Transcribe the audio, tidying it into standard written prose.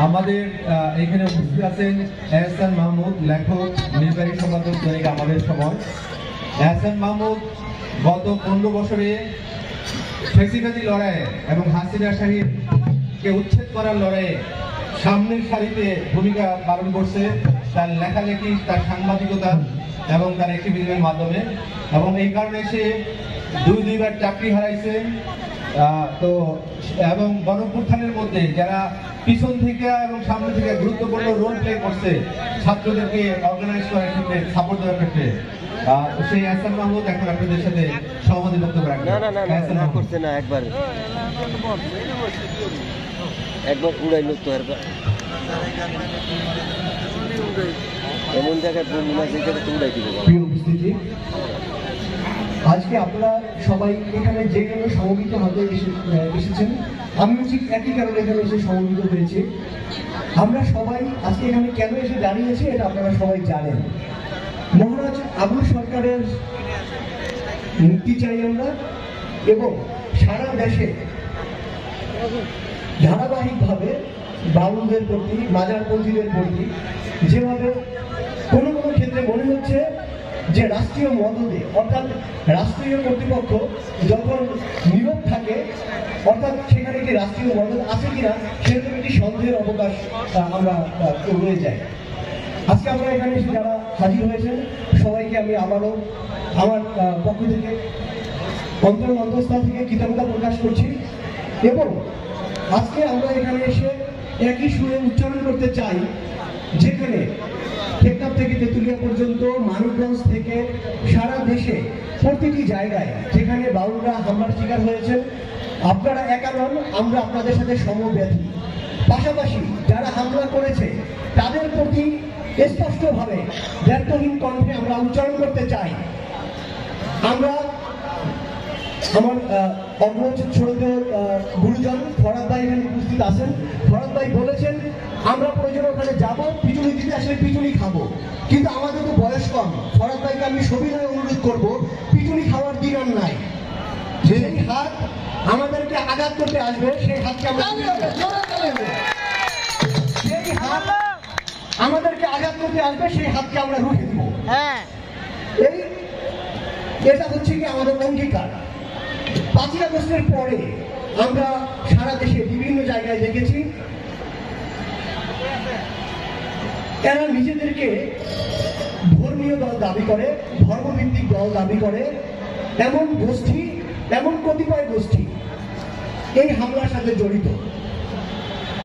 আমাদের এখানে উপস্থিত আছেন এহসান মাহমুদ, লেখক, নির্বাহী সম্পাদক দৈনিক আমাদের সময়। এহসান মাহমুদ গত 15 বছরে ফেসিবাদী লড়াইয়ে এবং হাসিনা শাহীকে উচ্ছেদ করার লড়াইয়ে সামনের সারিতে ভূমিকা পালন করছে তার লেখালেখি, তার সাংবাদিকতা এবং তার অ্যাক্টিভিজমের মাধ্যমে। এবং এই কারণে সে দুইবার চাকরি হারাইছে। তো এবং গণঅভ্যুত্থানের মধ্যে যারা পিছন থেকে এবং সামনে থেকে গুরুত্বপূর্ণ রোল প্লে করছে ছাত্রদেরকে অর্গানাইজ করার ক্ষেত্রে, সাপোর্ট দেওয়ার ক্ষেত্রে, সেই এহসান মাহমুদ এখন আপনাদের সাথে সহমতি বক্তব্য রাখবেন। একবার উড়াইল তো এমন জায়গায় উড়াই দিব। প্রিয় উপস্থিতি, আজকে আপনারা সবাই এখানে যে জন্য সমবেত হতে এসেছেন, আমিও ঠিক একই কারণে এখানে এসে সমবেত হয়েছি। আমরা সবাই আজকে এখানে কেন এসে দাঁড়িয়েছি এটা আপনারা সবাই জানেন। মহারাজ আবুল সরকারের মুক্তি চাই আমরা, এবং সারা দেশে ধারাবাহিকভাবে বাউলদের প্রতি, মাজারপন্থীদের প্রতি যেভাবে কোনো কোনো ক্ষেত্রে মনে হচ্ছে যে রাষ্ট্রীয় মদদে, অর্থাৎ রাষ্ট্রীয় কর্তৃপক্ষ যখন নীরব থাকে, অর্থাৎ সেখানে কি রাষ্ট্রীয় মদত আছে কিনা সেরকম একটি সন্দেহের অবকাশ আমরা রয়ে যাই। আজকে আমরা এখানে এসে যারা হাজির হয়েছেন সবাইকে আমি আবারও আমার পক্ষ থেকে অন্তঃস্থল থেকে কৃতজ্ঞতা প্রকাশ করছি। এবং আজকে আমরা এখানে এসে একই সুরে উচ্চারণ করতে চাই, যেখানে টেকনাফ থেকে তেঁতুলিয়া পর্যন্ত, মানিকগঞ্জ থেকে সারা দেশে প্রতিটি জায়গায় যেখানে বাউলরা হামলার শিকার হয়েছেন, আপনারা একা নন, আমরা আপনাদের সাথে সমব্যথী। পাশাপাশি যারা হামলা করেছে তাদের প্রতি স্পষ্টভাবে ব্যর্থহীন কণ্ঠে আমরা উচ্চারণ করতে চাই। আমরা আমার অগ্রজ ছোট গুরুজন ফরাদ ভাই এখানে উপস্থিত আছেন। ফরাদ ভাই বলেছেন আমরা প্রয়োজন ওখানে যাবো, পিটুনি দিতে আসলে পিটুনি খাবো, কিন্তু আমাদের তো বয়স কম। ফরাদ ভাইকে আমি সবিনয়ে অনুরোধ করব, পিটুনি খাওয়ার দিন আর নাই। যেই হাত আমাদেরকে আঘাত করতে আসবে সেই হাতকে আমরা, সেই হাত আমাদেরকে আঘাত করতে আসবে সেই হাতকে আমরা রুখে দিব। এটা হচ্ছে কি আমাদের অঙ্গীকার। 5ই আগস্টের পরে আমরা সারা দেশে বিভিন্ন জায়গায় দেখেছি এরা নিজেদেরকে ধর্মীয় দল দাবি করে, ধর্মভিত্তিক দল দাবি করে, এমন গোষ্ঠী, এমন কতিপয় গোষ্ঠী এই হামলার সাথে জড়িত।